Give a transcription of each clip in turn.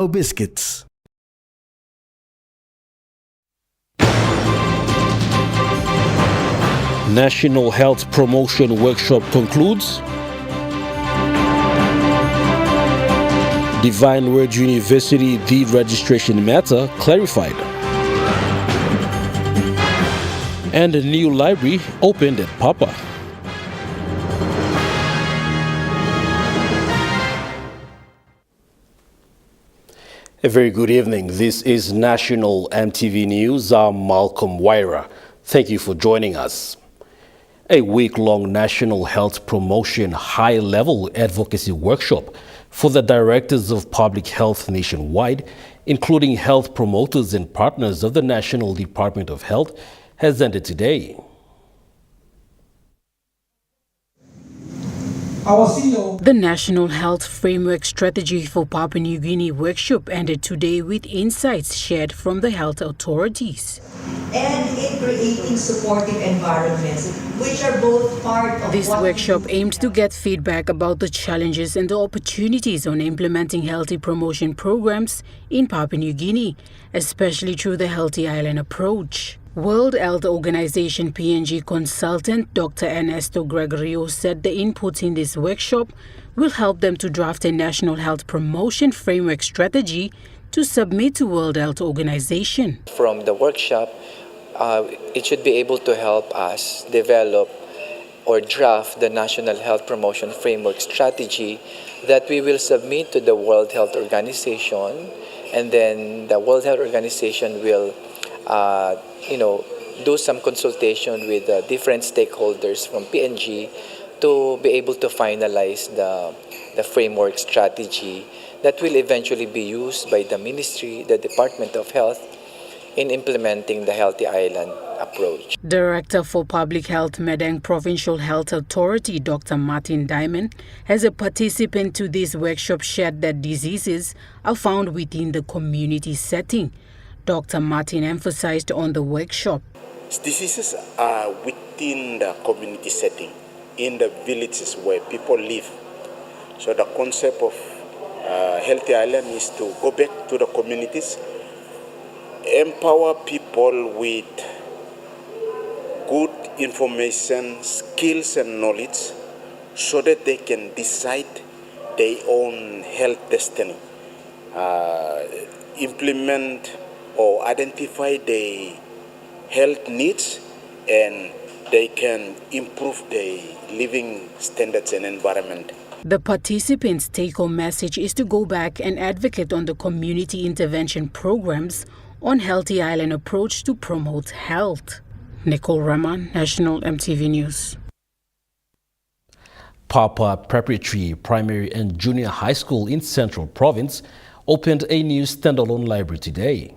biscuits. National Health Promotion Workshop concludes. Divine Word University deed registration matter clarified. And a new library opened at Papa. A very good evening. This is National EMTV News. I'm Malcolm Waira. Thank you for joining us. A week-long National Health Promotion high-level advocacy workshop for the directors of public health nationwide, including health promoters and partners of the National Department of Health, has ended today. The National Health Framework Strategy for Papua New Guinea workshop ended today with insights shared from the health authorities. And in creating supportive environments, which are both part of this workshop aimed to get feedback about the challenges and the opportunities on implementing healthy promotion programs in Papua New Guinea, especially through the Healthy Island approach. World Health Organization PNG consultant Dr. Ernesto Gregorio said the inputs in this workshop will help them to draft a national health promotion framework strategy to submit to World Health Organization. From the workshop, it should be able to help us develop or draft the National Health Promotion Framework Strategy that we will submit to the World Health Organization, and then the World Health Organization will do some consultation with different stakeholders from PNG to be able to finalize the framework strategy that will eventually be used by the Ministry, the Department of Health, in implementing the Healthy Island approach. Director for Public Health Medang Provincial Health Authority, Dr. Martin Diamond, as a participant to this workshop shared that diseases are found within the community setting. Dr. Martin emphasized on the workshop. Diseases are within the community setting, in the villages where people live. So the concept of Healthy Island is to go back to the communities, empower people with good information, skills and knowledge so that they can decide their own health destiny, implement or identify their health needs, and they can improve their living standards and environment. The participants' take-home message is to go back and advocate on the community intervention programs on Healthy Island approach to promote health. Nicole Rahman, National EMTV News. Papa Preparatory, Primary and Junior High School in Central Province opened a new standalone library today.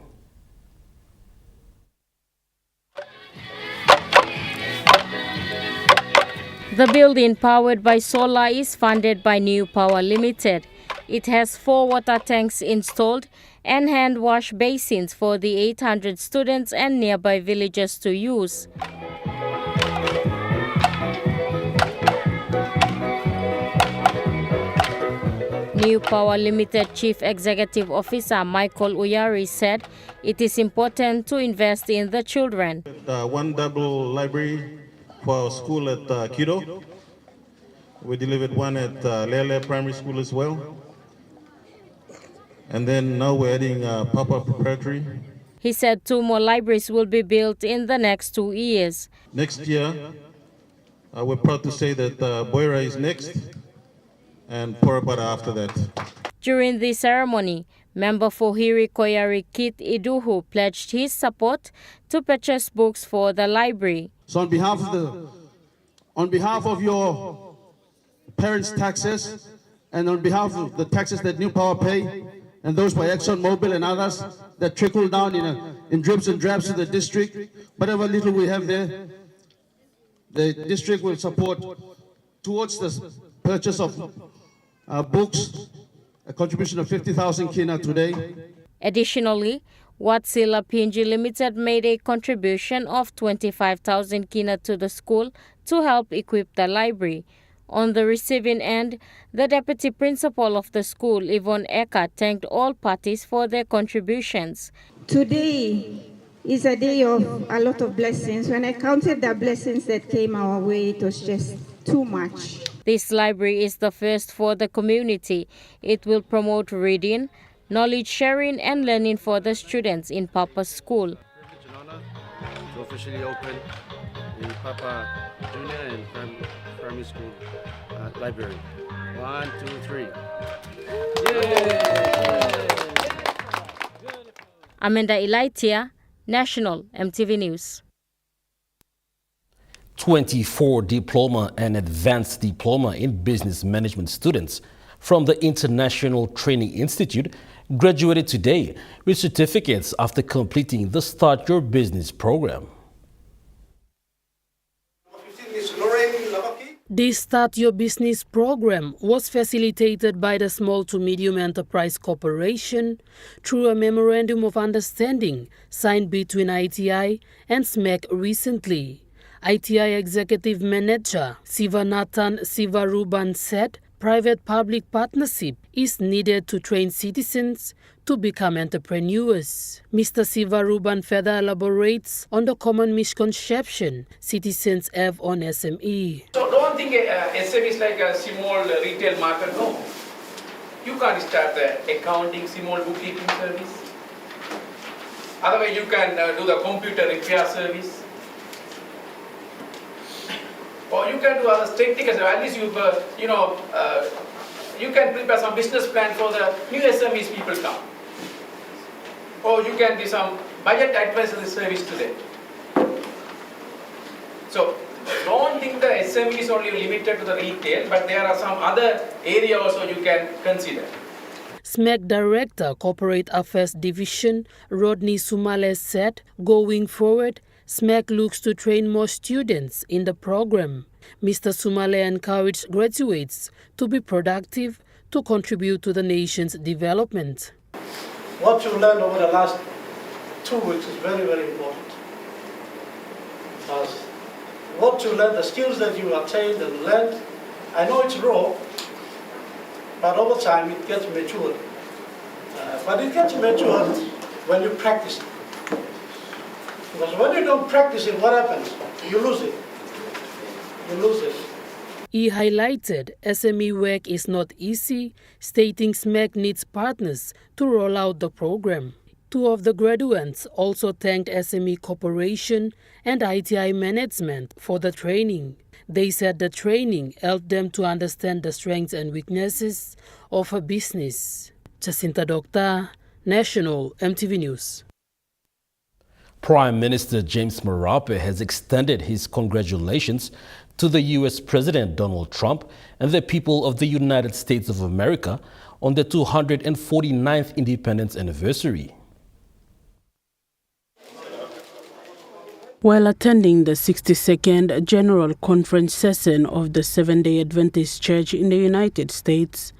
The building, powered by solar, is funded by New Power Limited. It has 4 water tanks installed and hand wash basins for the 800 students and nearby villagers to use. New Power Limited Chief Executive Officer Michael Uyari said it is important to invest in the children. One double library for our school at Kido. We delivered one at Lele Primary School as well. And then now we're adding Papa Preparatory. He said 2 more libraries will be built in the next 2 years. Next year, we're proud to say that Boira is next and Porapara after that. During the ceremony, member for Hiri Koyari Kit Iduhu pledged his support to purchase books for the library. So on behalf of your parents' taxes and on behalf of the taxes that New Power pay and those by ExxonMobil and others that trickle down in drips and drabs to the district, whatever little we have there, the district will support towards the purchase of books, a contribution of 50,000 kina today. Additionally, Watsila PNG Limited made a contribution of 25,000 kina to the school to help equip the library. On the receiving end, the deputy principal of the school, Yvonne Eka, thanked all parties for their contributions. Today is a day of a lot of blessings. When I counted the blessings that came our way, it was just too much. This library is the first for the community. It will promote reading, knowledge sharing, and learning for the students in Papa's school. To officially open the Papa Junior and Primary School Library. 1, 2, 3. Yay! Amanda Ilaitia, National EMTV News. 24 diploma and advanced diploma in business management students from the International Training Institute graduated today with certificates after completing the Start Your Business program. The Start Your Business program was facilitated by the Small to Medium Enterprise Corporation through a Memorandum of Understanding signed between ITI and SMEC recently. ITI Executive Manager Sivanathan Sivaruban said private-public partnership is needed to train citizens to become entrepreneurs. Mr. Sivaruban further elaborates on the common misconception citizens have on SME. So don't think SME is like a small retail market. No. You can't start the accounting, small bookkeeping service. Otherwise you can do the computer repair service. Or you can do other technical, at least you can prepare some business plan for the new SMEs people come. Or you can do some budget advisory service to them. So don't think the SME is only limited to the retail, but there are some other areas also you can consider. SMEC Director, Corporate Affairs Division, Rodney Sumale said, going forward, SMEC looks to train more students in the program. Mr. Sumale encouraged graduates to be productive to contribute to the nation's development. What you learned over the last 2 weeks is very, very important. Because what you learned, the skills that you attained and learned, I know it's raw, but over time it gets matured. But it gets matured when you practice it. Because when you don't practice it, what happens? You lose it. You lose it. He highlighted SME work is not easy, stating SMEC needs partners to roll out the program. Two of the graduates also thanked SME Corporation and ITI management for the training. They said the training helped them to understand the strengths and weaknesses of a business. Jacinta Doctor, National EMTV News. Prime Minister James Marape has extended his congratulations to the U.S. President Donald Trump and the people of the United States of America on the 249th independence anniversary. While attending the 62nd General Conference session of the Seventh-day Adventist Church in the United States,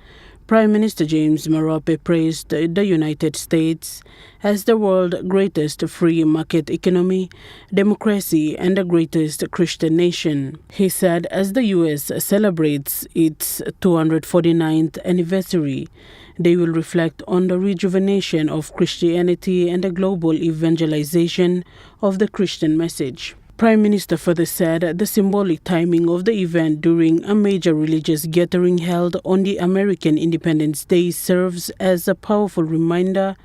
Prime Minister James Marape praised the United States as the world's greatest free market economy, democracy, and the greatest Christian nation. He said as the U.S. celebrates its 249th anniversary, they will reflect on the rejuvenation of Christianity and the global evangelization of the Christian message. Prime Minister further said the symbolic timing of the event during a major religious gathering held on the American Independence Day serves as a powerful reminder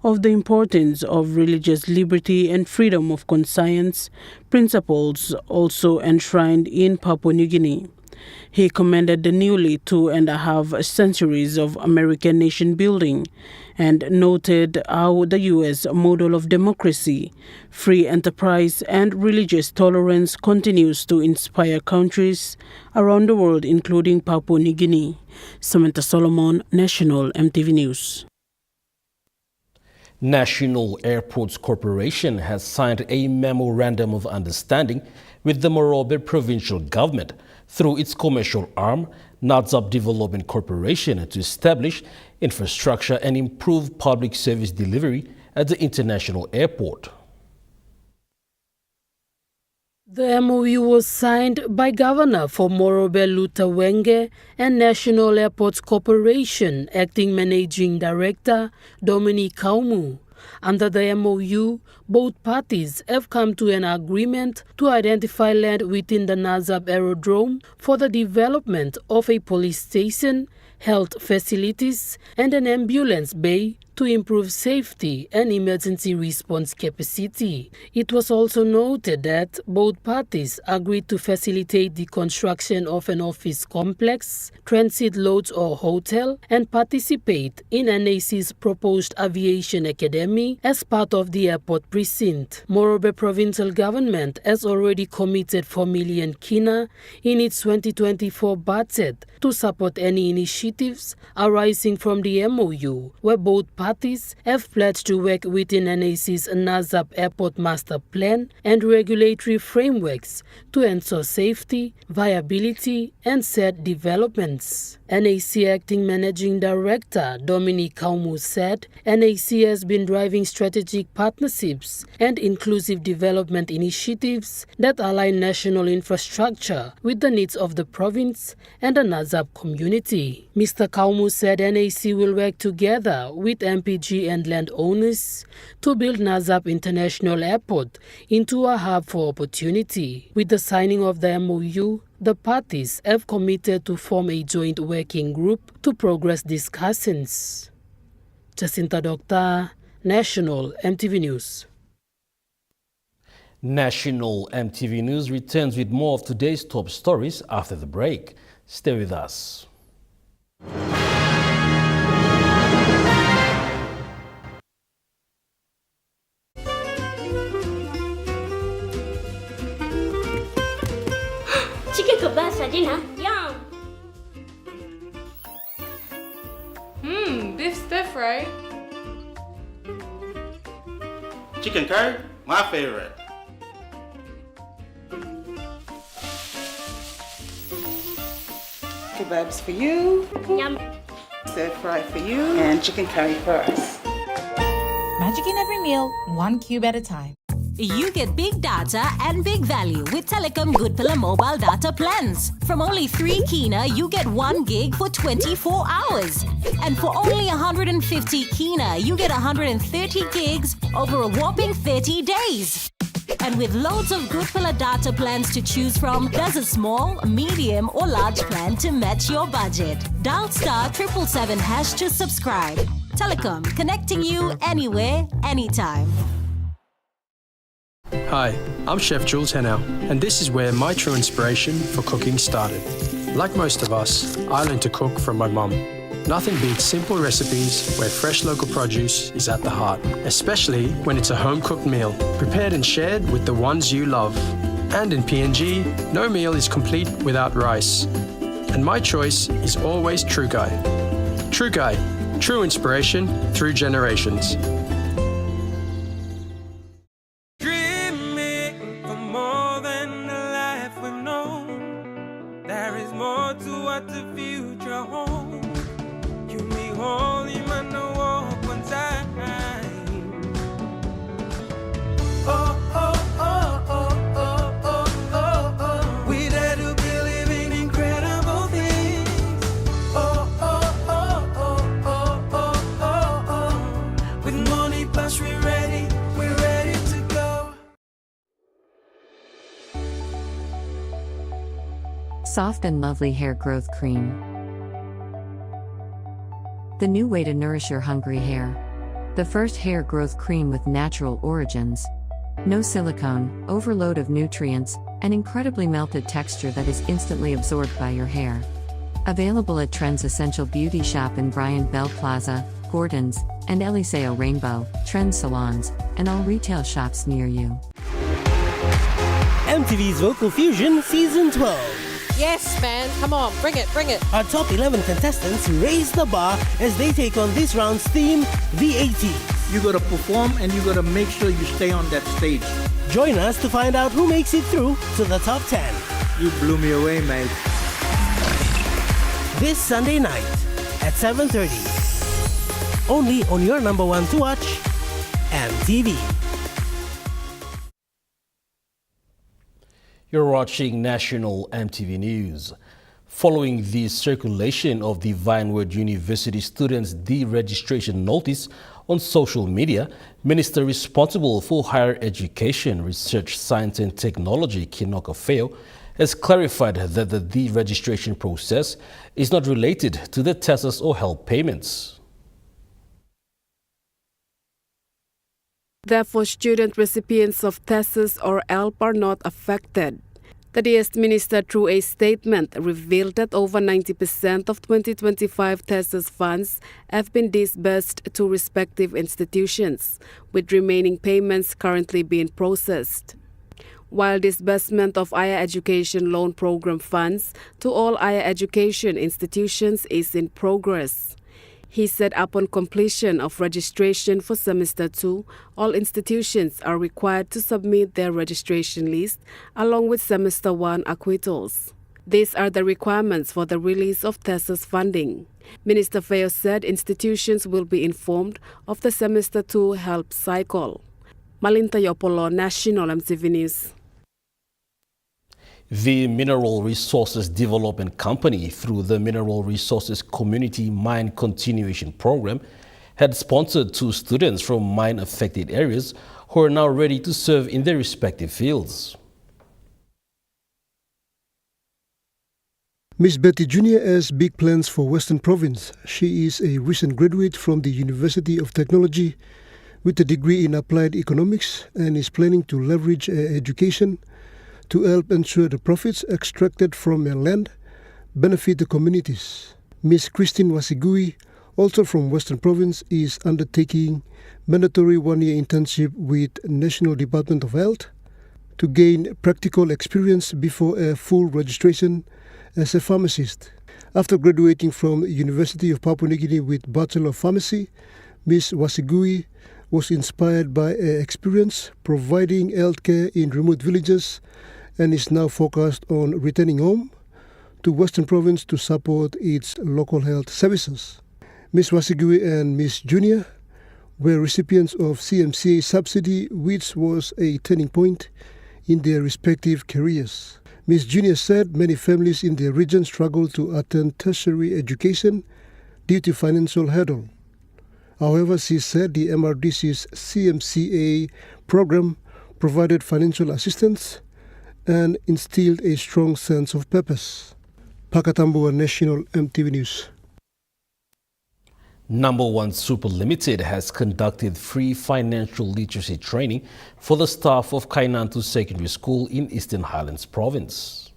of the importance of religious liberty and freedom of conscience, principles also enshrined in Papua New Guinea. He commended the nearly 2.5 centuries of American nation building and noted how the U.S. model of democracy, free enterprise, and religious tolerance continues to inspire countries around the world, including Papua New Guinea. Samantha Solomon, National EMTV News. National Airports Corporation has signed a memorandum of understanding with the Morobe provincial government through its commercial arm, Nadzab Development Corporation, to establish infrastructure and improve public service delivery at the international airport. The MOU was signed by Governor for Morobe Lutawenge and National Airports Corporation Acting Managing Director Dominic Kaumu. Under the MOU, both parties have come to an agreement to identify land within the Nadzab aerodrome for the development of a police station, health facilities, and an ambulance bay to improve safety and emergency response capacity. It was also noted that both parties agreed to facilitate the construction of an office complex, transit lodge or hotel, and participate in NAC's proposed aviation academy as part of the airport precinct. Morobe provincial government has already committed 4 million kina in its 2024 budget to support any initiatives arising from the MOU, where both parties have pledged to work within NAC's Nadzab Airport Master Plan and regulatory frameworks to ensure safety, viability, and said developments. NAC Acting Managing Director Dominic Kaumu said NAC has been driving strategic partnerships and inclusive development initiatives that align national infrastructure with the needs of the province and the Nadzab community. Mr. Kaumu said NAC will work together with MPG and landowners to build Nadzab International Airport into a hub for opportunity. With the signing of the MOU, the parties have committed to form a joint working group to progress discussions. Jacinta Doctor, National MTV News. National MTV News returns with more of today's top stories after the break. Stay with us. Chicken kebab saja nak? Yum! Beef stir fry. Chicken curry, my favorite. Kebabs for you. Yum! Stir fry for you. And chicken curry for us. Magic in every meal, one cube at a time. You get big data and big value with Telecom Good Pillar mobile data plans. From only 3 kina, you get 1 gig for 24 hours. And for only 150 kina, you get 130 gigs over a whopping 30 days. And with loads of Good Pillar data plans to choose from, there's a small, medium or large plan to match your budget. Dial *777# to subscribe. Telecom, connecting you anywhere, anytime. Hi, I'm Chef Jules Hennow, and this is where my true inspiration for cooking started. Like most of us, I learned to cook from my mum. Nothing beats simple recipes where fresh local produce is at the heart, especially when it's a home-cooked meal, prepared and shared with the ones you love. And in PNG, no meal is complete without rice. And my choice is always True Guy. True Guy, true inspiration through generations. Soft and lovely hair growth cream. The new way to nourish your hungry hair. The first hair growth cream with natural origins. No silicone, overload of nutrients, and incredibly melted texture that is instantly absorbed by your hair. Available at Trends Essential Beauty Shop in Bryant Bell Plaza, Gordon's, and Eliseo Rainbow, Trends Salons, and all retail shops near you. MTV's Vocal Fusion Season 12. Yes, man. Come on, bring it, bring it. Our top 11 contestants raise the bar as they take on this round's theme, the 80s. You gotta perform and you gotta make sure you stay on that stage. Join us to find out who makes it through to the top 10. You blew me away, mate. This Sunday night at 7:30. Only on your number one to watch, MTV. You're watching National MTV News. Following the circulation of the Vinewood University students' deregistration notice on social media, Minister responsible for higher education, research, science and technology, Kinoka Feo, has clarified that the deregistration process is not related to the TESAs or help payments. Therefore, student recipients of TESAs or HELP are not affected. The DS Minister, through a statement, revealed that over 90% of 2025 TESAs funds have been disbursed to respective institutions, with remaining payments currently being processed. While disbursement of higher education loan program funds to all higher education institutions is in progress. He said upon completion of registration for Semester 2, all institutions are required to submit their registration list along with Semester 1 acquittals. These are the requirements for the release of TESAs funding. Minister Feo said institutions will be informed of the Semester 2 help cycle. Malinta Yopolo, National MTV News. The Mineral Resources Development Company, through the Mineral Resources Community Mine Continuation Program, had sponsored 2 students from mine-affected areas who are now ready to serve in their respective fields. Miss Betty Jr. has big plans for Western Province. She is a recent graduate from the University of Technology with a degree in Applied Economics and is planning to leverage her education to help ensure the profits extracted from their land benefit the communities. Ms. Christine Wasigui, also from Western Province, is undertaking mandatory 1-year internship with National Department of Health to gain practical experience before a full registration as a pharmacist. After graduating from University of Papua New Guinea with Bachelor of Pharmacy, Ms. Wasigui was inspired by her experience providing healthcare in remote villages and is now focused on returning home to Western Province to support its local health services. Ms. Wasigui and Ms. Junior were recipients of CMCA subsidy, which was a turning point in their respective careers. Ms. Junior said many families in their region struggle to attend tertiary education due to financial hurdle. However, she said the MRDC's CMCA program provided financial assistance and instilled a strong sense of purpose. Pakatambua, National MTV News. Number 1 Super Limited has conducted free financial literacy training for the staff of Kainantu Secondary School in Eastern Highlands Province.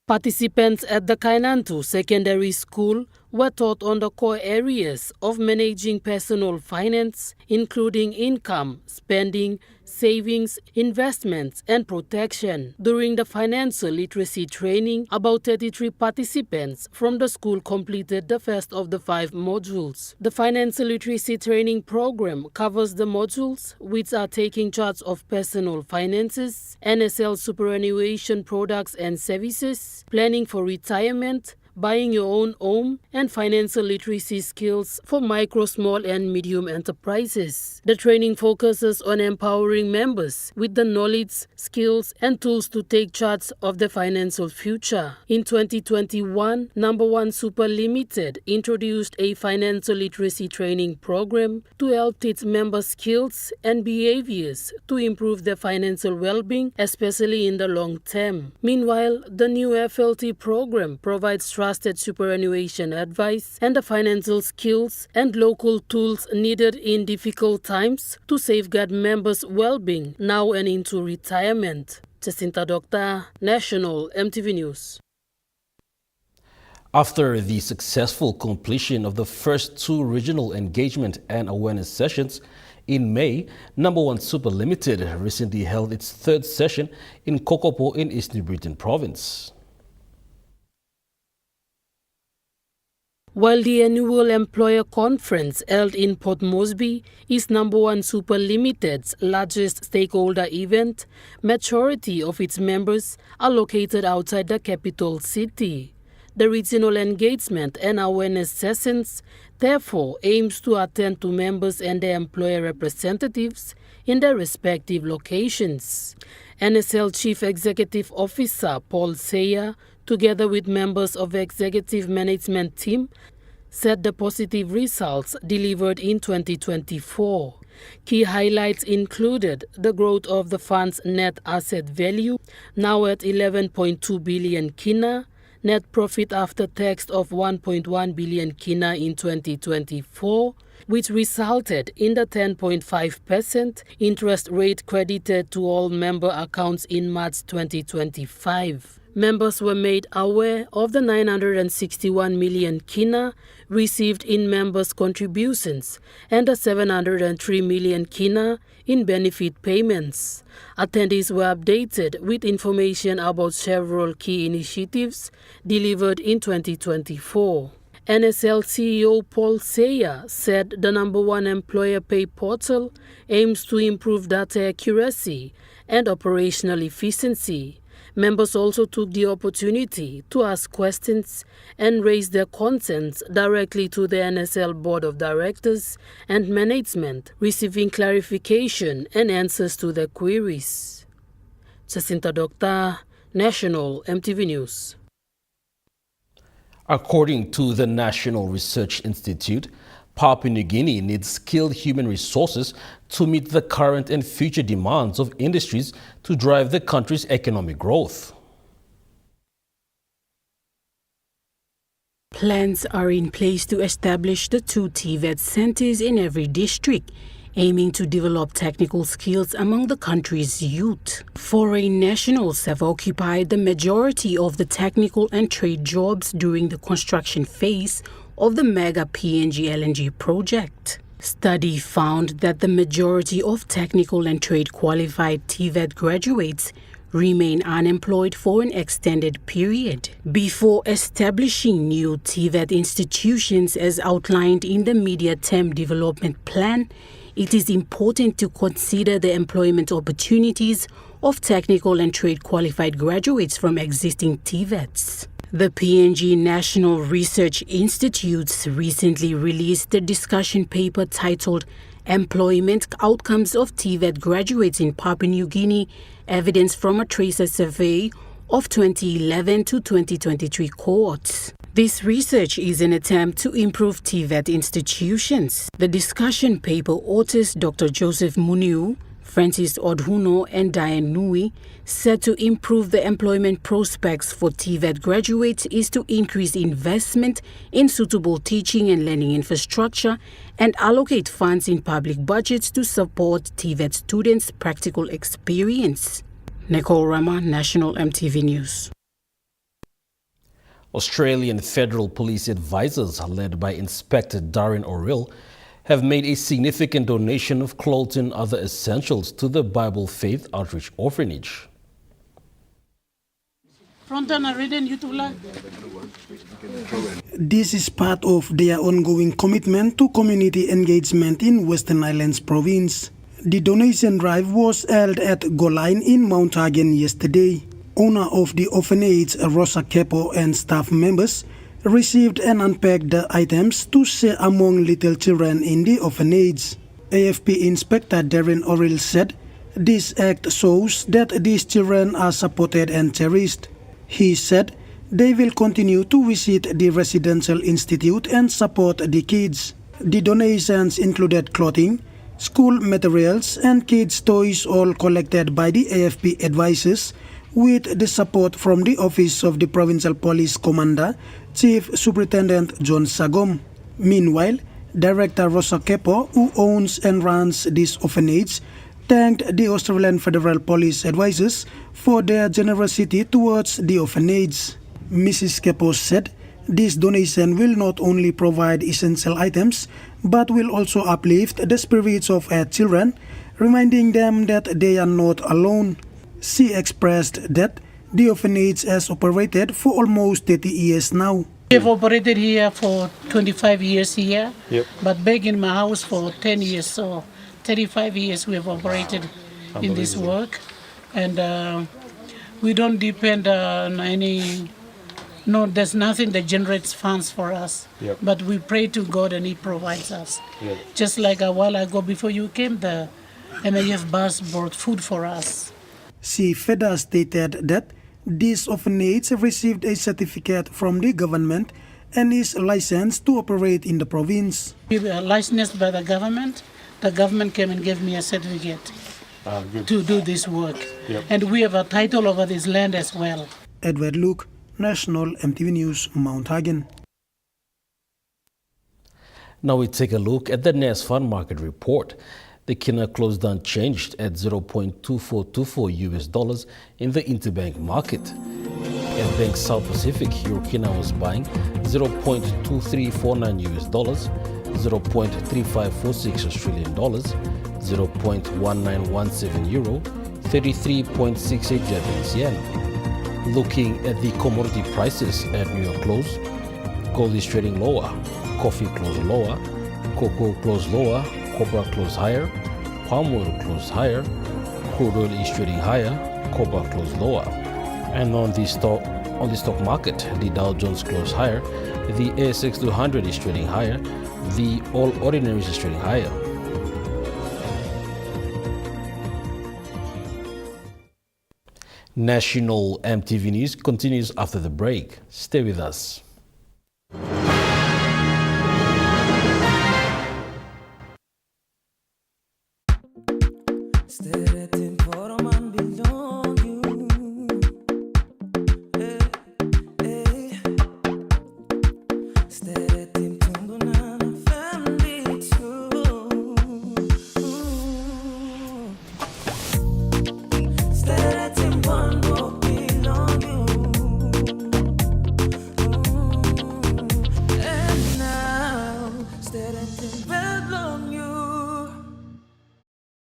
Participants at the Kainantu Secondary School were taught on the core areas of managing personal finance, including income, spending, savings, investments, and protection. During the financial literacy training, about 33 participants from the school completed the first of the 5 modules. The financial literacy training program covers the modules which are taking charge of personal finances, NSL superannuation products and services, planning for retirement, buying your own home, and financial literacy skills for micro, small, and medium enterprises. The training focuses on empowering members with the knowledge, skills, and tools to take charge of their financial future. In 2021, Number 1 Super Limited introduced a financial literacy training program to help teach members skills and behaviors to improve their financial well-being, especially in the long term. Meanwhile, the new FLT program provides trusted superannuation advice and the financial skills and local tools needed in difficult times to safeguard members' well-being now and into retirement. Jacinta Doctor, National MTV News. After the successful completion of the first 2 regional engagement and awareness sessions in May, Number 1 Super Limited recently held its 3rd session in Kokopo in East New Britain Province. While the annual employer conference held in Port Moresby is Number 1 Super Limited's largest stakeholder event, majority of its members are located outside the capital city. The regional engagement and awareness sessions therefore aims to attend to members and their employer representatives in their respective locations. NSL Chief Executive Officer Paul Sayer, together with members of the executive management team, said the positive results delivered in 2024. Key highlights included the growth of the fund's net asset value, now at 11.2 billion kina, net profit after tax of 1.1 billion kina in 2024, which resulted in the 10.5% interest rate credited to all member accounts in March 2025. Members were made aware of the 961 million kina received in members' contributions and the 703 million kina in benefit payments. Attendees were updated with information about several key initiatives delivered in 2024. NSL CEO Paul Sayer said the #1 employer pay portal aims to improve data accuracy and operational efficiency. Members also took the opportunity to ask questions and raise their concerns directly to the NSL Board of Directors and Management, receiving clarification and answers to their queries. Jacinta Doctor, National EMTV News. According to the National Research Institute, Papua New Guinea needs skilled human resources to meet the current and future demands of industries to drive the country's economic growth. Plans are in place to establish the 2 TVET centers in every district, aiming to develop technical skills among the country's youth. Foreign nationals have occupied the majority of the technical and trade jobs during the construction phase of the mega PNG LNG project. Study found that the majority of technical and trade qualified TVET graduates remain unemployed for an extended period. Before establishing new TVET institutions as outlined in the Medium-Term Development Plan, it is important to consider the employment opportunities of technical and trade qualified graduates from existing TVETs. The PNG National Research Institutes recently released a discussion paper titled Employment Outcomes of TVET Graduates in Papua New Guinea, Evidence from a Tracer Survey of 2011 to 2023 cohorts. This research is an attempt to improve TVET institutions. The discussion paper authors Dr. Joseph Muniu, Francis Odhuno and Diane Nui said to improve the employment prospects for TVET graduates is to increase investment in suitable teaching and learning infrastructure and allocate funds in public budgets to support TVET students' practical experience. Nicole Rama, National EMTV News. Australian Federal Police advisors, led by Inspector Darren O'Rill, have made a significant donation of clothes and other essentials to the Bible Faith Outreach Orphanage. This is part of their ongoing commitment to community engagement in Western Islands Province. The donation drive was held at Goline in Mount Hagen yesterday. Owner of the orphanage, Rosa Kepo, and staff members received and unpacked the items to share among little children in the orphanage. AFP Inspector Darren O'Rill said this act shows that these children are supported and cherished. He said they will continue to visit the residential institute and support the kids. The donations included clothing, school materials, and kids' toys, all collected by the AFP advisors with the support from the Office of the Provincial Police Commander, Chief Superintendent John Sagom. Meanwhile, Director Rosa Kepo, who owns and runs this orphanage, thanked the Australian Federal Police advisors for their generosity towards the orphanage. Mrs. Kepo said this donation will not only provide essential items, but will also uplift the spirits of her children, reminding them that they are not alone. She expressed that the orphanage has operated for almost 30 years now. We've operated here for 25 years here, but back in my house for 10 years, so 35 years we have operated in this work. And we don't depend on any No, there's nothing that generates funds for us. Yep. But we pray to God and He provides us. Yep. Just like a while ago before you came, the MAF bus brought food for us. She further stated that this orphanage received a certificate from the government and is licensed to operate in the province. We were licensed by the government. The government came and gave me a certificate to do this work. Yep. And we have a title over this land as well. Edward Luke, National EMTV News, Mount Hagen. Now we take a look at the NASFAR market report. The kina closed unchanged at $0.2424 US dollars in the interbank market. At Bank South Pacific, Euro kina was buying $0.2349 US dollars, $0.3546 Australian dollars, 0.1917 euro, 33.68 Japanese yen. Looking at the commodity prices at New York close, gold is trading lower, coffee closed lower, cocoa closed lower, copper closed higher, palm oil closed higher, crude oil is trading higher, copper closed lower. And on the stock market, the Dow Jones closed higher, the ASX 200 is trading higher, the All Ordinaries is trading higher. National EMTV News continues after the break. Stay with us.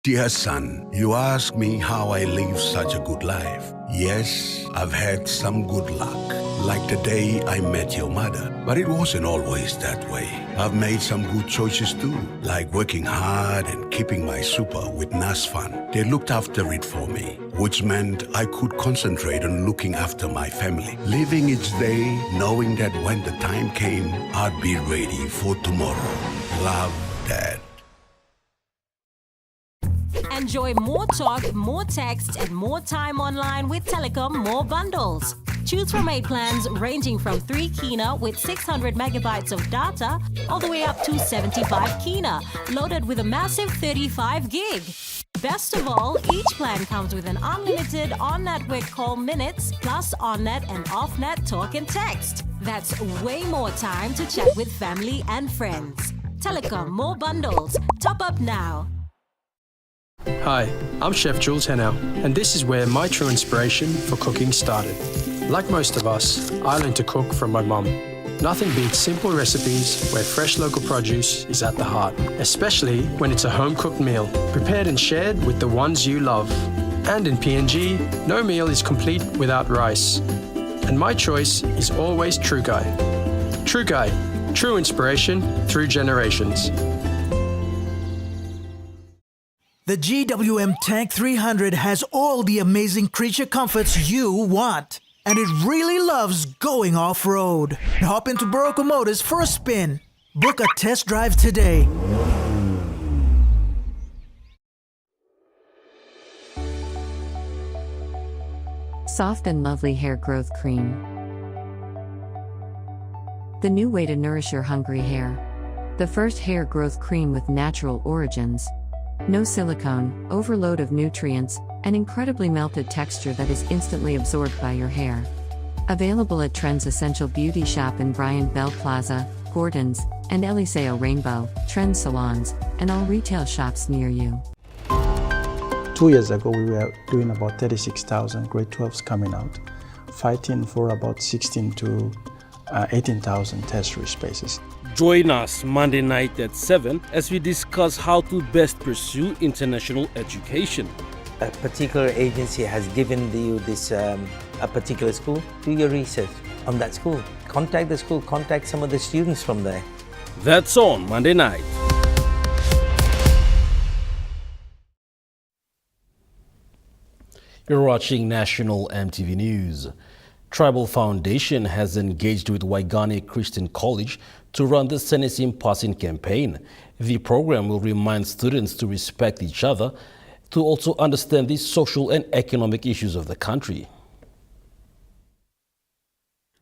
Dear son, you ask me how I live such a good life. Yes, I've had some good luck, like the day I met your mother. But it wasn't always that way. I've made some good choices too, like working hard and keeping my super with NASFAN. They looked after it for me, which meant I could concentrate on looking after my family. Living each day, knowing that when the time came, I'd be ready for tomorrow. Love, Dad. Enjoy more talk, more text, and more time online with Telecom More Bundles. Choose from 8 plans ranging from 3 kina with 600 megabytes of data all the way up to 75 kina, loaded with a massive 35 gig. Best of all, each plan comes with an unlimited on-network call minutes plus on-net and off-net talk and text. That's way more time to chat with family and friends. Telecom More Bundles. Top up now. Hi, I'm Chef Jules Henao, and this is where my true inspiration for cooking started. Like most of us, I learned to cook from my mum. Nothing beats simple recipes where fresh local produce is at the heart, especially when it's a home-cooked meal, prepared and shared with the ones you love. And in PNG, no meal is complete without rice. And my choice is always True Guy. True Guy, true inspiration through generations. The GWM Tank 300 has all the amazing creature comforts you want. And it really loves going off-road. Hop into Barocco Motors for a spin. Book a test drive today. Soft and lovely hair growth cream. The new way to nourish your hungry hair. The first hair growth cream with natural origins. No silicone, overload of nutrients, and incredibly melted texture that is instantly absorbed by your hair. Available at Trends Essential Beauty Shop in Bryant Bell Plaza, Gordon's, and Eliseo Rainbow, Trends Salons, and all retail shops near you. 2 years ago, we were doing about 36,000 grade 12s coming out, fighting for about 16 to 18,000 tertiary spaces. Join us Monday night at 7 as we discuss how to best pursue international education. A particular agency has given you this a particular school. Do your research on that school. Contact the school, contact some of the students from there. That's on Monday night. You're watching National EMTV News. Tribal Foundation has engaged with Waigani Christian College to run the Senesim Passing campaign. The program will remind students to respect each other, to also understand the social and economic issues of the country.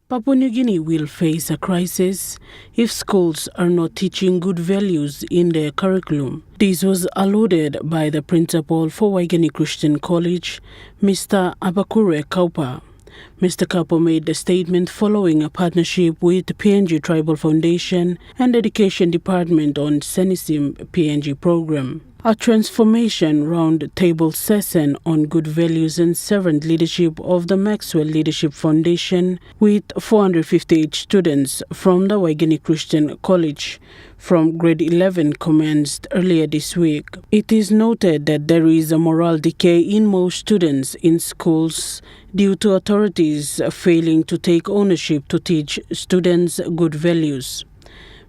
Papua New Guinea will face a crisis if schools are not teaching good values in their curriculum. This was alluded by the principal for Waigani Christian College, Mr. Abakure Kaupa. Mr. Kaupa made the statement following a partnership with PNG Tribal Foundation and Education Department on Senesim PNG program. A transformation round-table session on good values and servant leadership of the Maxwell Leadership Foundation with 458 students from the Waigani Christian College from grade 11 commenced earlier this week. It is noted that there is a moral decay in most students in schools due to authorities failing to take ownership to teach students good values.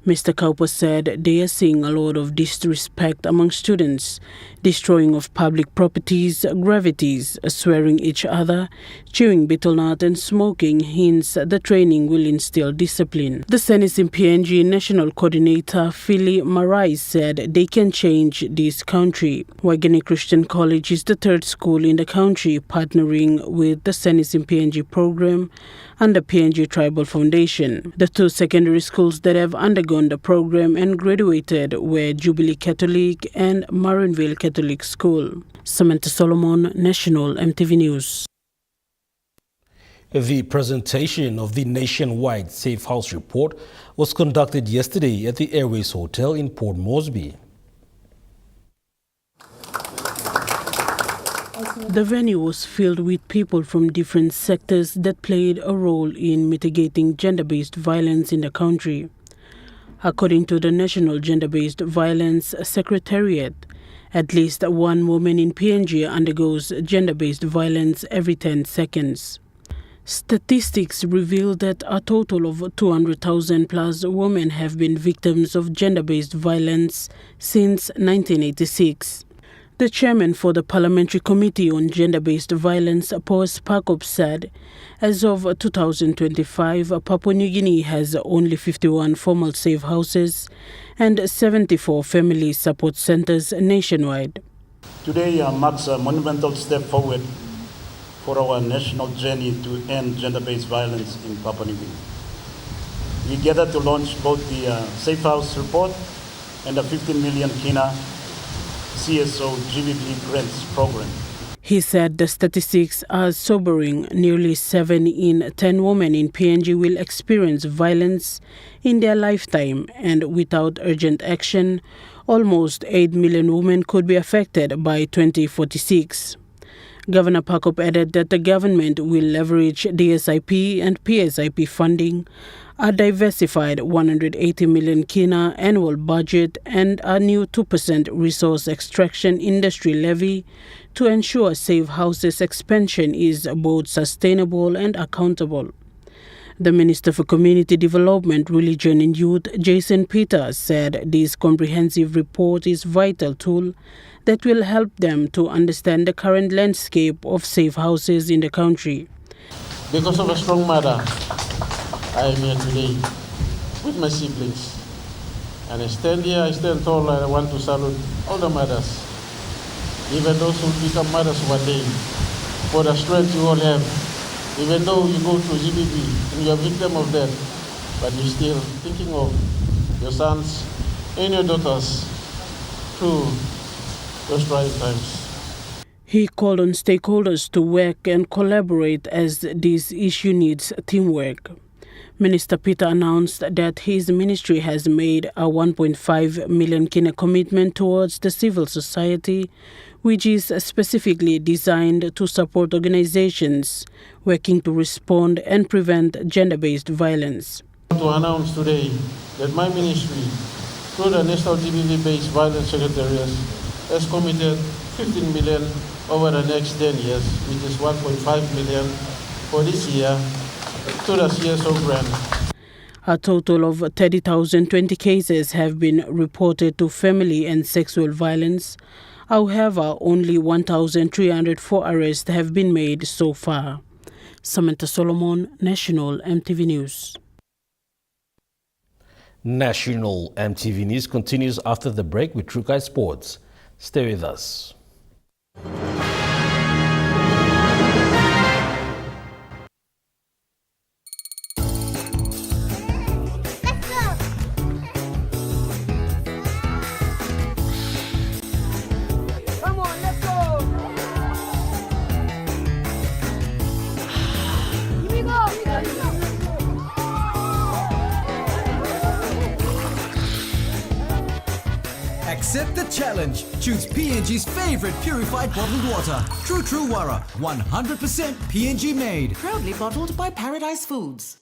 Mr. Kaupa said they are seeing a lot of disrespect among students, destroying of public properties, gravities, swearing each other, chewing betel nut and smoking, hints the training will instill discipline. The Senesim PNG National Coordinator, Philly Marai, said they can change this country. Waigani Christian College is the third school in the country partnering with the Senesim PNG program and the PNG Tribal Foundation. The two secondary schools that have undergone the program and graduated were Jubilee Catholic and Marineville Catholic School. Samantha Solomon, National EMTV News. The presentation of the nationwide Safe House report was conducted yesterday at the Airways Hotel in Port Moresby. The venue was filled with people from different sectors that played a role in mitigating gender-based violence in the country. According to the National Gender-Based Violence Secretariat, at least one woman in PNG undergoes gender-based violence every 10 seconds. Statistics reveal that a total of 200,000 plus women have been victims of gender-based violence since 1986. The chairman for the Parliamentary Committee on Gender-Based Violence, Paul Sparkop, said, as of 2025, Papua New Guinea has only 51 formal safe houses and 74 family support centers nationwide. Today marks a monumental step forward for our national journey to end gender-based violence in Papua New Guinea. We gathered to launch both the Safe House report and the 15 million Kina CSO GVB grants program. He said the statistics are sobering. Nearly 7 in 10 women in PNG will experience violence in their lifetime, and without urgent action, almost 8 million women could be affected by 2046. Governor Pakop added that the government will leverage DSIP and PSIP funding, a diversified 180 million Kina annual budget, and a new 2% resource extraction industry levy to ensure Safe Houses expansion is both sustainable and accountable. The Minister for Community Development, Religion and Youth, Jason Peters, said this comprehensive report is a vital tool that will help them to understand the current landscape of safe houses in the country. Because of a strong mother, I am here today with my siblings. And I stand here, I stand tall, and I want to salute all the mothers, even those who become mothers one day, for the strength you all have. Even though you go through GBB and you're a victim of that, but you're still thinking of your sons and your daughters through those trying times. He called on stakeholders to work and collaborate as this issue needs teamwork. Minister Peter announced that his ministry has made a 1.5 million Kina commitment towards the civil society, which is specifically designed to support organizations working to respond and prevent gender-based violence. I want to announce today that my ministry, through the National GBV-based Violence Secretariat, has committed 15 million over the next 10 years, which is 1.5 million for this year, to the CSO grant. A total of 30,020 cases have been reported to family and sexual violence. However, only 1,304 arrests have been made so far. Samantha Solomon, National MTV News. National MTV News continues after the break with True Guy Sports. Stay with us. Accept the challenge. Choose PNG's favorite purified bottled water. True Wara, 100% PNG made. Proudly bottled by Paradise Foods.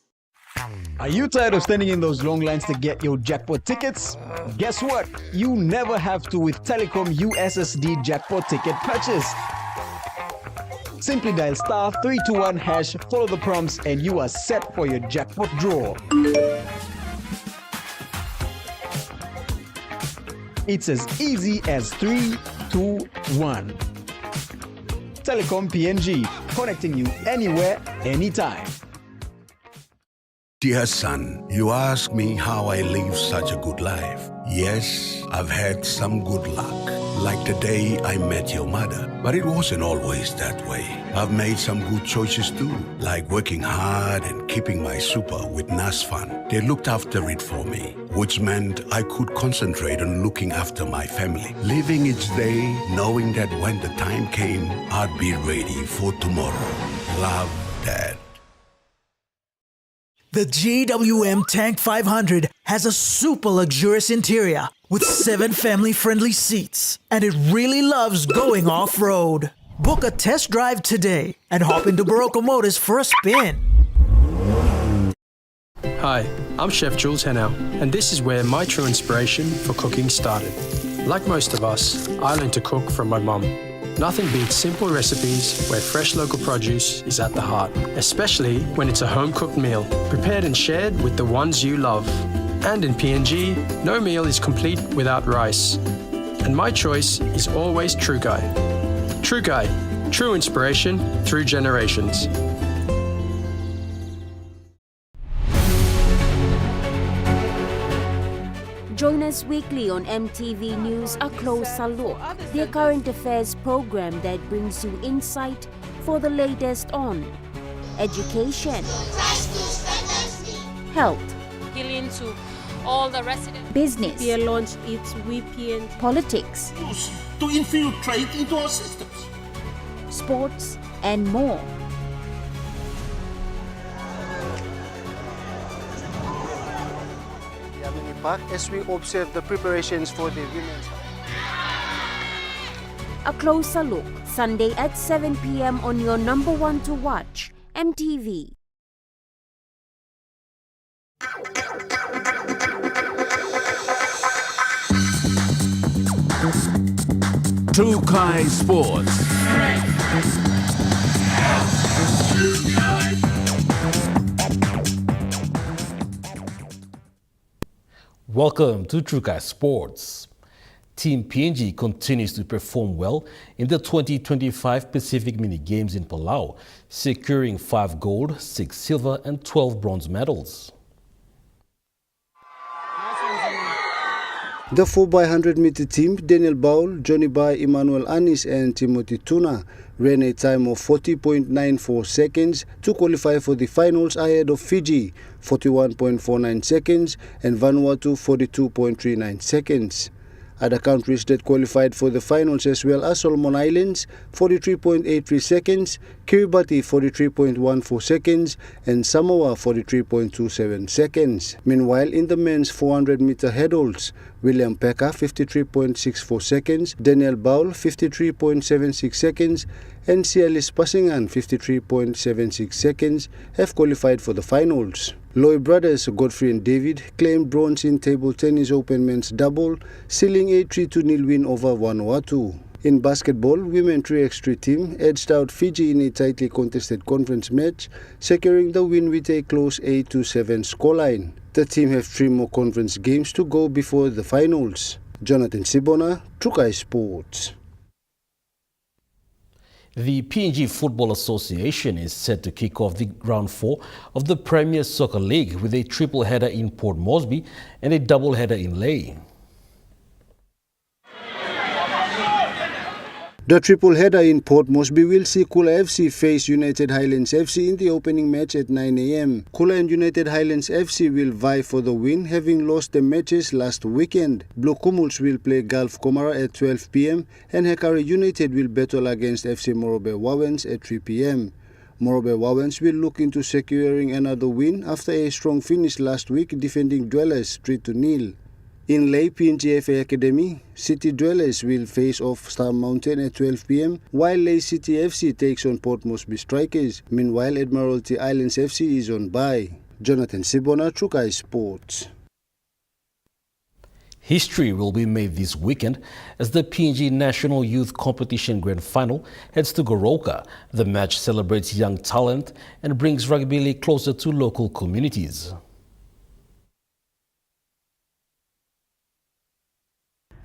Are you tired of standing in those long lines to get your jackpot tickets? Guess what? You never have to with Telecom USSD jackpot ticket purchase. Simply dial *321#, follow the prompts, and you are set for your jackpot draw. It's as easy as 3, 2, 1. Telecom PNG, connecting you anywhere, anytime. Dear son, you ask me how I live such a good life. Yes, I've had some good luck, like the day I met your mother. But it wasn't always that way. I've made some good choices too, like working hard and keeping my super with NASFAN. They looked after it for me, which meant I could concentrate on looking after my family. Living each day, knowing that when the time came, I'd be ready for tomorrow. Love, Dad. The GWM Tank 500 has a super luxurious interior with 7 family-friendly seats, and it really loves going off-road. Book a test drive today and hop into Barocco Motors for a spin. Hi, I'm Chef Jules Henao, and this is where my true inspiration for cooking started. Like most of us, I learned to cook from my mum. Nothing beats simple recipes where fresh local produce is at the heart, especially when it's a home-cooked meal, prepared and shared with the ones you love. And in PNG, no meal is complete without rice. And my choice is always True Guy. True Guy, true inspiration through generations. Join us weekly on MTV News A Closer Look, their current affairs program that brings you insight for the latest on education, health, healing to all the residents. Business, We launched its VPN, politics, to infiltrate into our systems, sports, and more. As we observe the preparations for the women's. A Closer Look, Sunday at 7 p.m. on your number one to watch, MTV. True Guy Sports. Welcome to True Guy Sports. Team PNG continues to perform well in the 2025 Pacific Mini Games in Palau, securing 5 gold, 6 silver and 12 bronze medals. The 4x100 meter team, Daniel Baul, Johnny Bai, Emmanuel Anis and Timothy Tuna, ran a time of 40.94 seconds to qualify for the finals ahead of Fiji, 41.49 seconds, and Vanuatu, 42.39 seconds. Other countries that qualified for the finals as well as Solomon Islands, 43.83 seconds, Kiribati, 43.14 seconds, and Samoa, 43.27 seconds. Meanwhile, in the men's 400 meter hurdles, William Pekka, 53.64 seconds, Daniel Baul, 53.76 seconds, and Cialis Pasingan, 53.76 seconds, have qualified for the finals. Loy brothers Godfrey and David claimed bronze in table tennis open men's double, sealing a 3-0 win over Vanuatu. In basketball, women 3x3 team edged out Fiji in a tightly contested conference match, securing the win with a close 8-7 scoreline. The team have 3 more conference games to go before the finals. Jonathan Sibona, True Guy Sports. The PNG Football Association is set to kick off the round 4 of the Premier Soccer League with a triple header in Port Moresby and a double header in Lae. The triple header in Port Moresby will see Kula FC face United Highlands FC in the opening match at 9 a.m. Kula and United Highlands FC will vie for the win, having lost the matches last weekend. Blue Kumuls will play Gulf Komara at 12 p.m. and Hekari United will battle against FC Morobe Wawens at 3 p.m. Morobe Wawens will look into securing another win after a strong finish last week defending Dwellers 3-0. In Lae PNGFA Academy, City Dwellers will face off Star Mountain at 12 p.m. while Lae City FC takes on Port Moresby Strikers. Meanwhile, Admiralty Islands FC is on bye. Jonathan Sibona, Trukai Sports. History will be made this weekend as the PNG National Youth Competition Grand Final heads to Goroka. The match celebrates young talent and brings rugby league closer to local communities.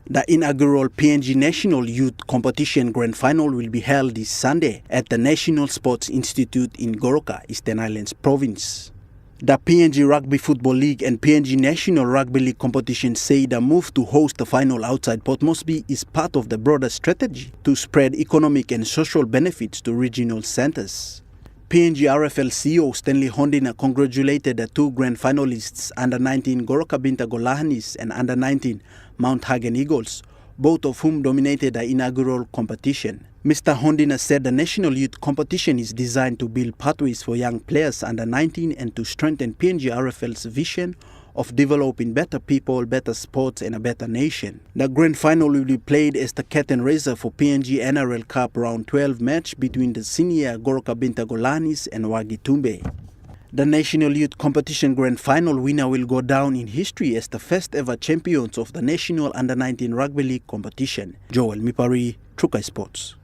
The inaugural PNG National Youth Competition Grand Final will be held this Sunday at the National Sports Institute in Goroka, Eastern Highlands Province. The PNG Rugby Football League and PNG National Rugby League competition say the move to host the final outside Port Moresby is part of the broader strategy to spread economic and social benefits to regional centers. PNG RFL CEO Stanley Hondina congratulated the two grand finalists, Under-19 Goroka Binta Golahanis and Under-19 Mount Hagen Eagles, both of whom dominated the inaugural competition. Mr. Hondina said the national youth competition is designed to build pathways for young players under 19 and to strengthen PNG RFL's vision of developing better people, better sports and a better nation. The grand final will be played as the curtain raiser for PNG NRL Cup Round 12 match between the senior Goroka Binta Golahanis and Wagi Tumbe. The National Youth Competition Grand Final winner will go down in history as the first ever champions of the National Under-19 Rugby League competition. Joel Mipari, Trukai Sports.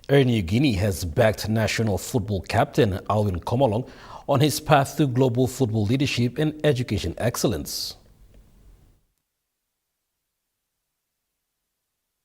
Air New Guinea has backed national football captain Alwyn Komolong on his path to global football leadership and education excellence.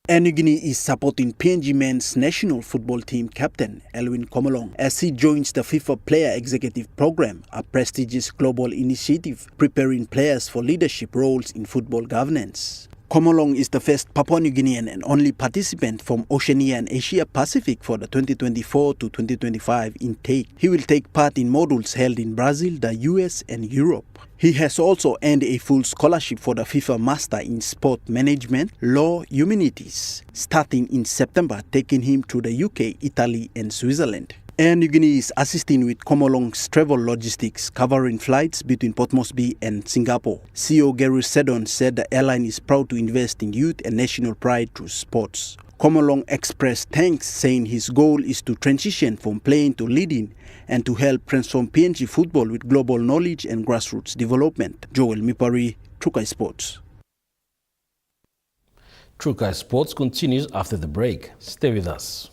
Air New Guinea is supporting PNG men's national football team captain Alwyn Komolong as he joins the FIFA Player Executive Program, a prestigious global initiative preparing players for leadership roles in football governance. Komolong is the first Papua New Guinean and only participant from Oceania and Asia Pacific for the 2024 to 2025 intake. He will take part in modules held in Brazil, the US and Europe. He has also earned a full scholarship for the FIFA Master in Sport Management, Law, Humanities, starting in September, taking him to the UK, Italy and Switzerland. Air New Guinea is assisting with Komolong's travel logistics, covering flights between Port Moresby and Singapore. CEO Gary Seddon said the airline is proud to invest in youth and national pride through sports. Komolong expressed thanks, saying his goal is to transition from playing to leading and to help transform PNG football with global knowledge and grassroots development. Joel Mipari, Trukai Sports. Trukai Sports continues after the break. Stay with us.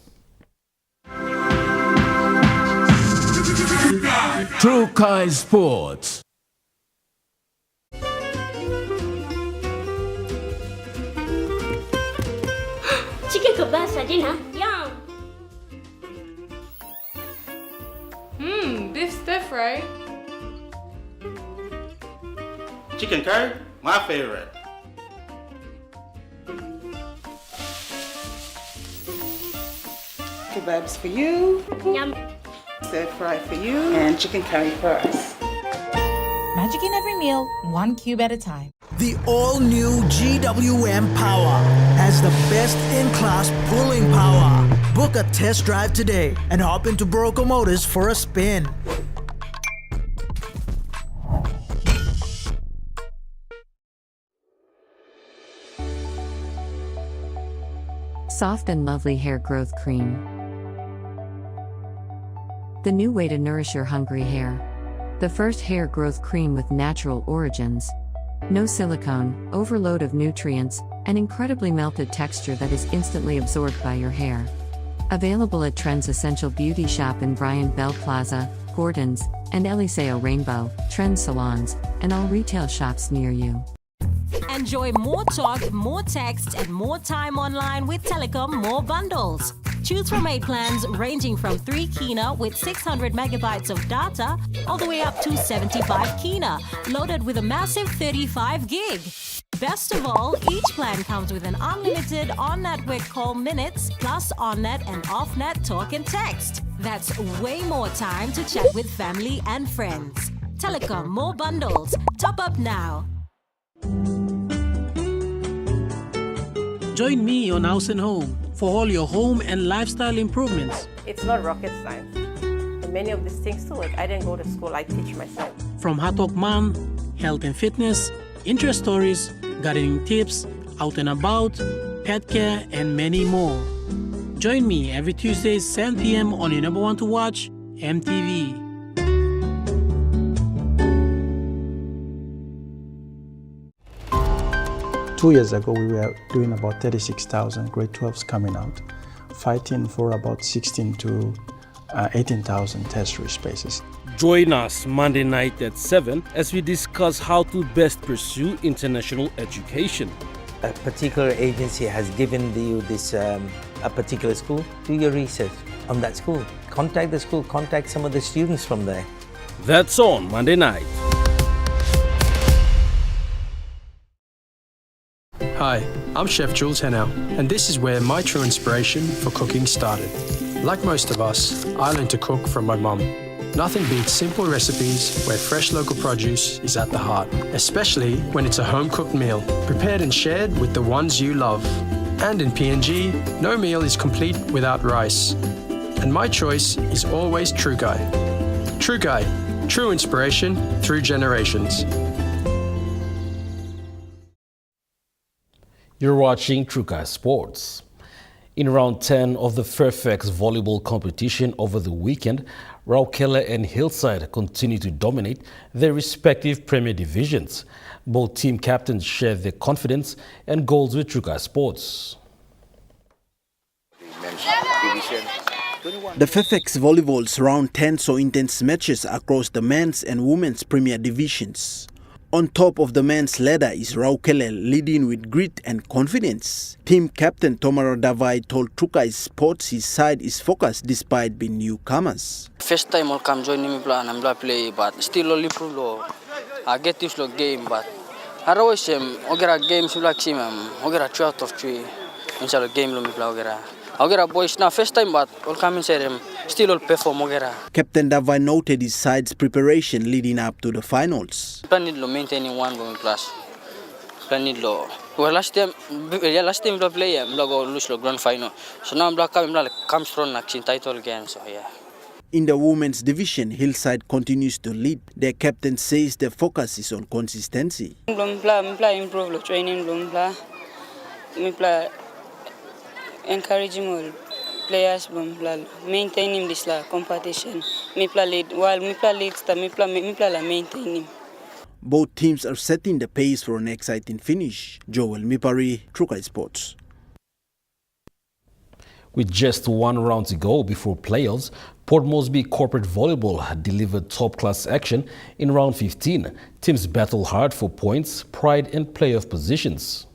Trukai Sports. Chicken kebab saja na. Yum. Beef stiff, right? Chicken curry, my favorite. Kebabs for you. Yum. Stir fry for you. And chicken curry for us. Magic in every meal, one cube at a time. The all-new GWM Power has the best-in-class pulling power. Book a test drive today and hop into Broco Motors for a spin. Soft and lovely hair growth cream. The new way to nourish your hungry hair. The first hair growth cream with natural origins. No silicone, overload of nutrients, and incredibly melted texture that is instantly absorbed by your hair. Available at Trends Essential Beauty Shop in Bryant Bell Plaza, Gordon's, and Eliseo Rainbow, Trends Salons, and all retail shops near you. Enjoy more talk, more text, and more time online with Telecom More Bundles. Choose from 8 plans ranging from 3 kina with 600 megabytes of data all the way up to 75 kina, loaded with a massive 35 gig. Best of all, each plan comes with an unlimited on-network call minutes plus on-net and off-net talk and text. That's way more time to chat with family and friends. Telecom More Bundles. Top up now. Join me on House and Home for all your home and lifestyle improvements. It's not rocket science. And many of these things too, like I didn't go to school, I teach myself. From Hot Talk Mom, health and fitness, interest stories, gardening tips, out and about, pet care, and many more. Join me every Tuesday, 7 p.m. on your number one to watch, MTV. Two years ago, we were doing about 36,000 grade 12s coming out, fighting for about 16 to 18,000 tertiary spaces. Join us Monday night at 7 as we discuss how to best pursue international education. A particular agency has given you this a particular school. Do your research on that school. Contact the school, contact some of the students from there. That's on Monday night. Hi, I'm Chef Jules Henao, and this is where my true inspiration for cooking started. Like most of us, I learned to cook from my mum. Nothing beats simple recipes where fresh local produce is at the heart, especially when it's a home-cooked meal, prepared and shared with the ones you love. And in PNG, no meal is complete without rice. And my choice is always True Guy. True Guy, true inspiration through generations. You're watching True Guy Sports. In round 10 of the Fairfax volleyball competition over the weekend, Raukele and Hillside continue to dominate their respective Premier divisions. Both team captains share their confidence and goals with True Guy Sports. The Fairfax Volleyball's round 10 saw intense matches across the men's and women's Premier divisions. On top of the men's ladder is Raukele leading with grit and confidence. Team captain Tomaro Davai told True Guy Sports his side is focused despite being newcomers. First time I'll come join me plan and play, but still only improve lo. I get used to game, but I always ogera games like ogera 2 out of 3. Inshallah game lo me play ogera. Ogera boys na first time, but all come inside them still all perform ogera. Captain Davai noted his side's preparation leading up to the finals. Plan need lo maintaining 1 going plus. Plan need lo. Well, last time we play go lose the grand final. So now I'm come strong next in title again. So yeah. In the women's division, Hillside continues to lead. Their captain says their focus is on consistency. Improve training, encouraging all players, maintaining this competition. Maintaining. Both teams are setting the pace for an exciting finish. Joel Mipari, True Guy Sports. With just 1 round to go before playoffs, Port Moresby Corporate Volleyball had delivered top-class action in round 15. Teams battle hard for points, pride and playoff positions.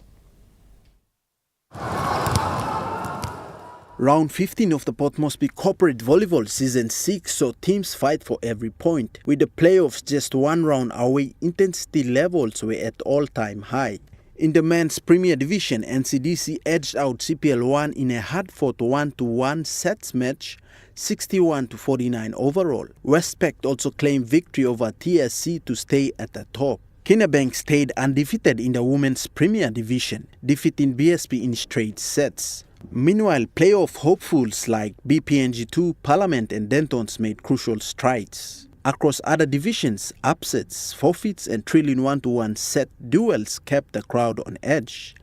Round 15 of the Port Moresby Corporate Volleyball Season 6 saw teams fight for every point. With the playoffs just 1 round away, intensity levels were at all-time high. In the men's Premier Division, NCDC edged out CPL1 in a hard-fought 1-1 sets match, 61-49 overall. Westpac also claimed victory over TSC to stay at the top. Kennebank stayed undefeated in the women's Premier Division, defeating BSP in straight sets. Meanwhile, playoff hopefuls like BPNG2, Parliament and Dentons made crucial strides. Across other divisions, upsets, forfeits and thrilling 1-1 set duels kept the crowd on edge.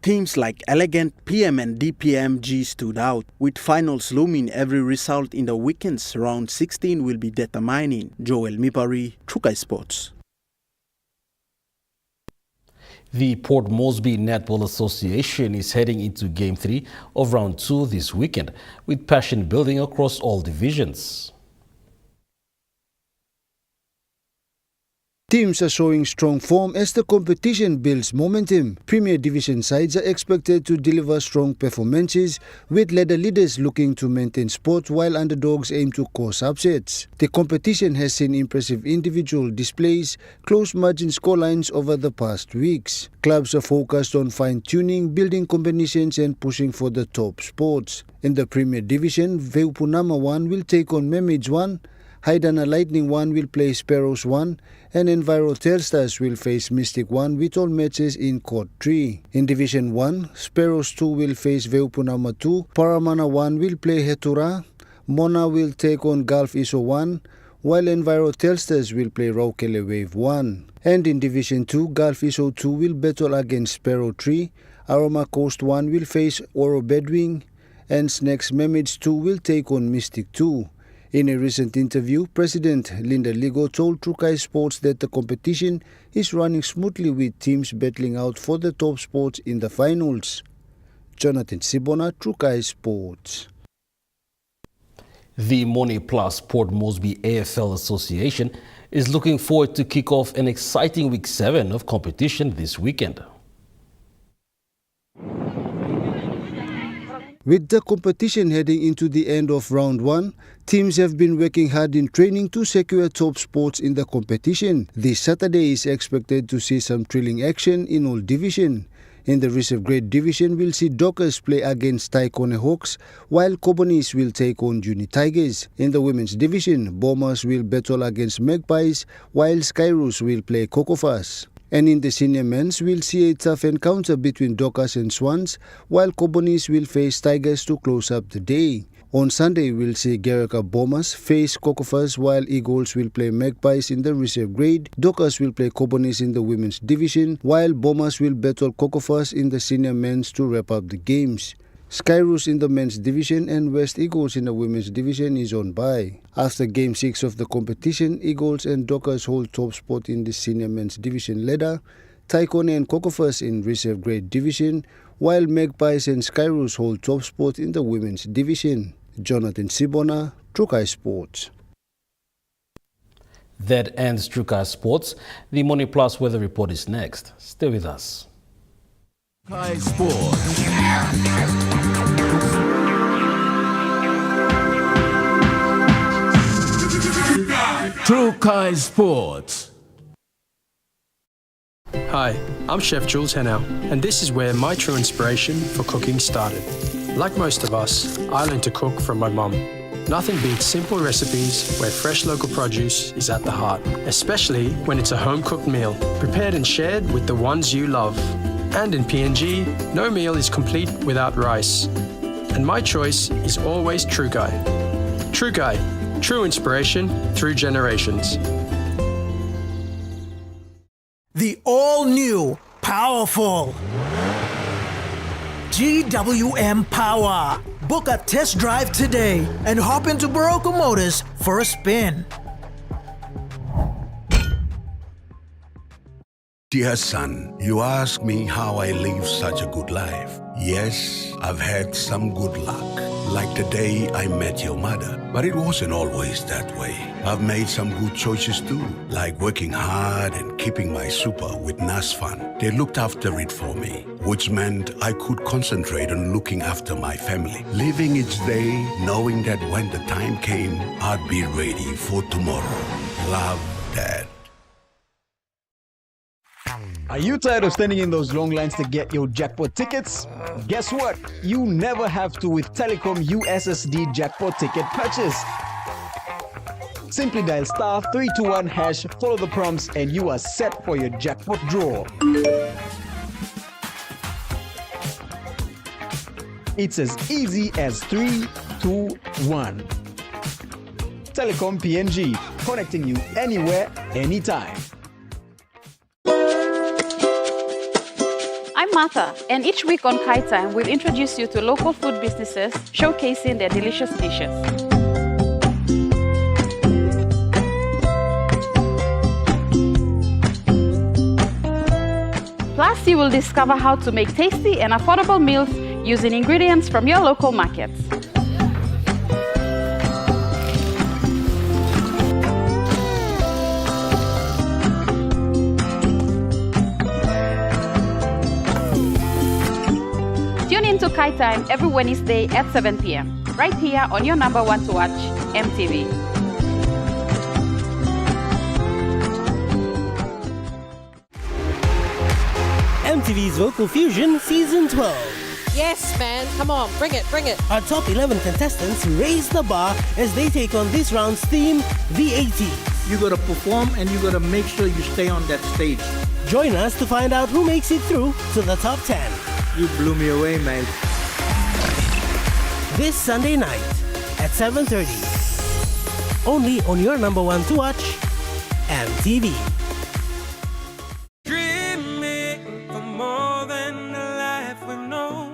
Teams like Elegant, PM and DPMG stood out. With finals looming, every result in the weekend's round 16 will be determining. Joel Mipari, True Guy Sports. The Port Moresby Netball Association is heading into Game 3 of Round 2 this weekend, with passion building across all divisions. Teams are showing strong form as the competition builds momentum. Premier Division sides are expected to deliver strong performances, with ladder leaders looking to maintain spot while underdogs aim to cause upsets. The competition has seen impressive individual displays, close margin scorelines over the past weeks. Clubs are focused on fine-tuning, building combinations and pushing for the top spots. In the Premier Division, Veupunama 1 will take on Mermaids 1, Haidana Lightning 1 will play Sparrows 1, and Enviro Telstars will face Mystic 1 with all matches in Court 3. In Division 1, Sparrows 2 will face Veupunama 2, Paramana 1 will play Hetura, Mona will take on Gulf ISO 1, while Enviro Telstars will play Raukele Wave 1. And in Division 2, Gulf ISO 2 will battle against Sparrow 3, Aroma Coast 1 will face Oro Bedwing, and Snacks Mermaids 2 will take on Mystic 2. In a recent interview, President Linda Ligo told Trukai Sports that the competition is running smoothly with teams battling out for the top spots in the finals. Jonathan Sibona, Trukai Sports. The Money Plus Port Moresby AFL Association is looking forward to kick off an exciting Week 7 of competition this weekend. With the competition heading into the end of round 1, teams have been working hard in training to secure top spots in the competition. This Saturday is expected to see some thrilling action in all divisions. In the Reserve Grade Division, we'll see Dockers play against Taikone Hawks, while Kobonis will take on Uni Tigers. In the Women's Division, Bombers will battle against Magpies, while Skyroos will play Kokofas. And in the senior men's, we'll see a tough encounter between Dockers and Swans, while Kobonis will face Tigers to close up the day. On Sunday, we'll see Garaka Bombers face Kokofas, while Eagles will play Magpies in the reserve grade. Dockers will play Kobonis in the women's division, while Bombers will battle Kokofas in the senior men's to wrap up the games. Skyroos in the men's division and West Eagles in the women's division is on bye. After Game 6 of the competition, Eagles and Dockers hold top spot in the senior men's division ladder, Taikone and Kokofas in reserve grade division, while Magpies and Skyroos hold top spot in the women's division. Jonathan Sibona, Trukai Sports. That ends Trukai Sports. The Money Plus weather report is next. Stay with us. Trukai Sports. Trukai Sports. Hi, I'm Chef Jules Henao, and this is where my true inspiration for cooking started. Like most of us, I learned to cook from my mum. Nothing beats simple recipes where fresh local produce is at the heart, especially when it's a home-cooked meal, prepared and shared with the ones you love. And in PNG, no meal is complete without rice. And my choice is always Trukai. Trukai, true inspiration through generations. The all-new, powerful GWM Power. Book a test drive today and hop into Barocco Motors for a spin. Dear son, you ask me how I live such a good life. Yes, I've had some good luck, like the day I met your mother. But it wasn't always that way. I've made some good choices too, like working hard and keeping my super with NASFAN. They looked after it for me, which meant I could concentrate on looking after my family. Living each day, knowing that when the time came, I'd be ready for tomorrow. Love, Dad. Are you tired of standing in those long lines to get your jackpot tickets? Guess what? You never have to with Telecom USSD jackpot ticket purchase. Simply dial *321#, follow the prompts, and you are set for your jackpot draw. It's as easy as 3, 2, 1. Telecom PNG, connecting you anywhere, anytime. I'm Martha, and each week on Kai Time, we'll introduce you to local food businesses showcasing their delicious dishes. Plus, you will discover how to make tasty and affordable meals using ingredients from your local markets. into Kai Time every Wednesday at 7 p.m. right here on your number one to watch, MTV. MTV's Vocal Fusion Season 12. Yes, man. Come on, bring it, bring it. Our top 11 contestants raise the bar as they take on this round's theme, the 80s. You gotta perform and you gotta make sure you stay on that stage. Join us to find out who makes it through to the top 10. You blew me away, mate. This Sunday night at 7:30. Only on your number one to watch, MTV. Dreaming for more than a life we know.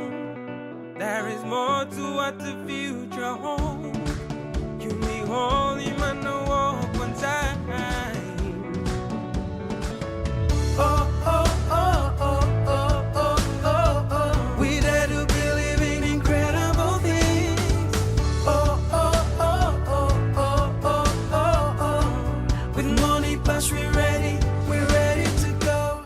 There is more to what the future holds. You may hold him and no walk one time. Oh, oh, oh, oh, oh, oh, oh, oh. We dare to believe in incredible things. Oh, oh, oh, oh, oh, oh, oh, oh. With money plus we're ready to go.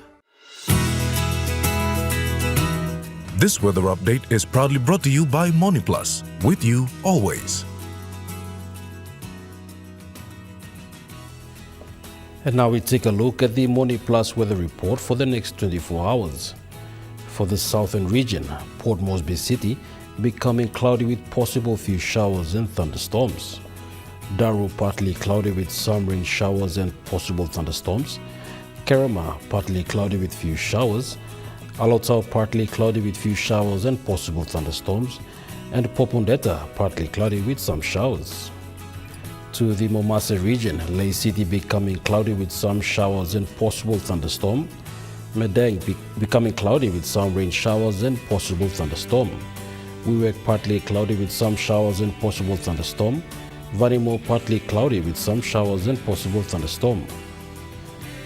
This weather update is proudly brought to you by Money Plus, with you always. And now we take a look at the Money Plus weather report for the next 24 hours. For the southern region, Port Moresby City becoming cloudy with possible few showers and thunderstorms. Daru partly cloudy with some rain showers and possible thunderstorms. Kerema partly cloudy with few showers. Alotau partly cloudy with few showers and possible thunderstorms. And Popondetta partly cloudy with some showers. To the Momase region, Lay City becoming cloudy with some showers and possible thunderstorm. Medang becoming cloudy with some rain showers and possible thunderstorm. Wewak partly cloudy with some showers and possible thunderstorm. Vanimo partly cloudy with some showers and possible thunderstorm.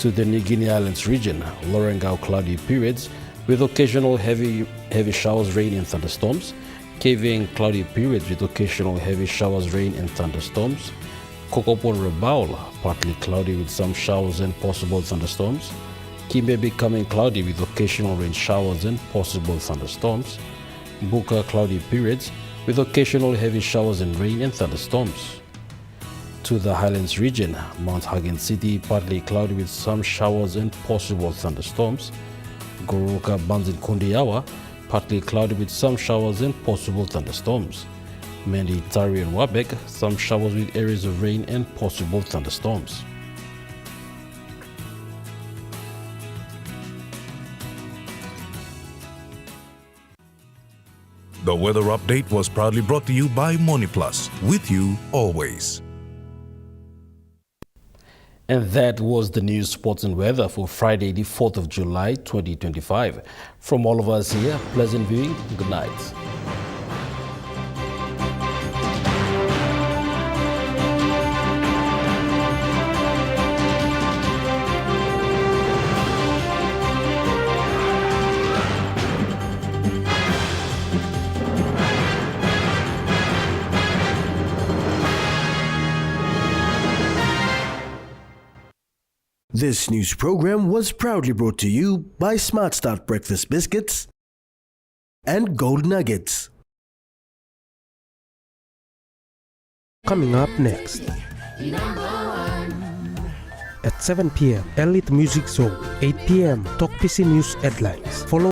To the New Guinea Islands region, Lorengau cloudy periods with occasional heavy showers, rain and thunderstorms. KVN cloudy periods with occasional heavy showers, rain and thunderstorms. Kokopon Rabaul partly cloudy with some showers and possible thunderstorms. Kimbe becoming cloudy with occasional rain showers and possible thunderstorms. Buka cloudy periods with occasional heavy showers and rain and thunderstorms. To the Highlands region, Mount Hagen City partly cloudy with some showers and possible thunderstorms. Goroka Banzin Kondiawa partly cloudy with some showers and possible thunderstorms. Mendi, Tari and Wabek, some showers with areas of rain and possible thunderstorms. The weather update was proudly brought to you by Money Plus, with you always. And that was the news, sports and weather for Friday, the 4th of July, 2025. From all of us here, pleasant viewing. Good night. This news program was proudly brought to you by Smart Start Breakfast Biscuits and Gold Nuggets. Coming up next. At 7 p.m., Elite Music Zone. 8 p.m., Talk PC News Headlines. Follow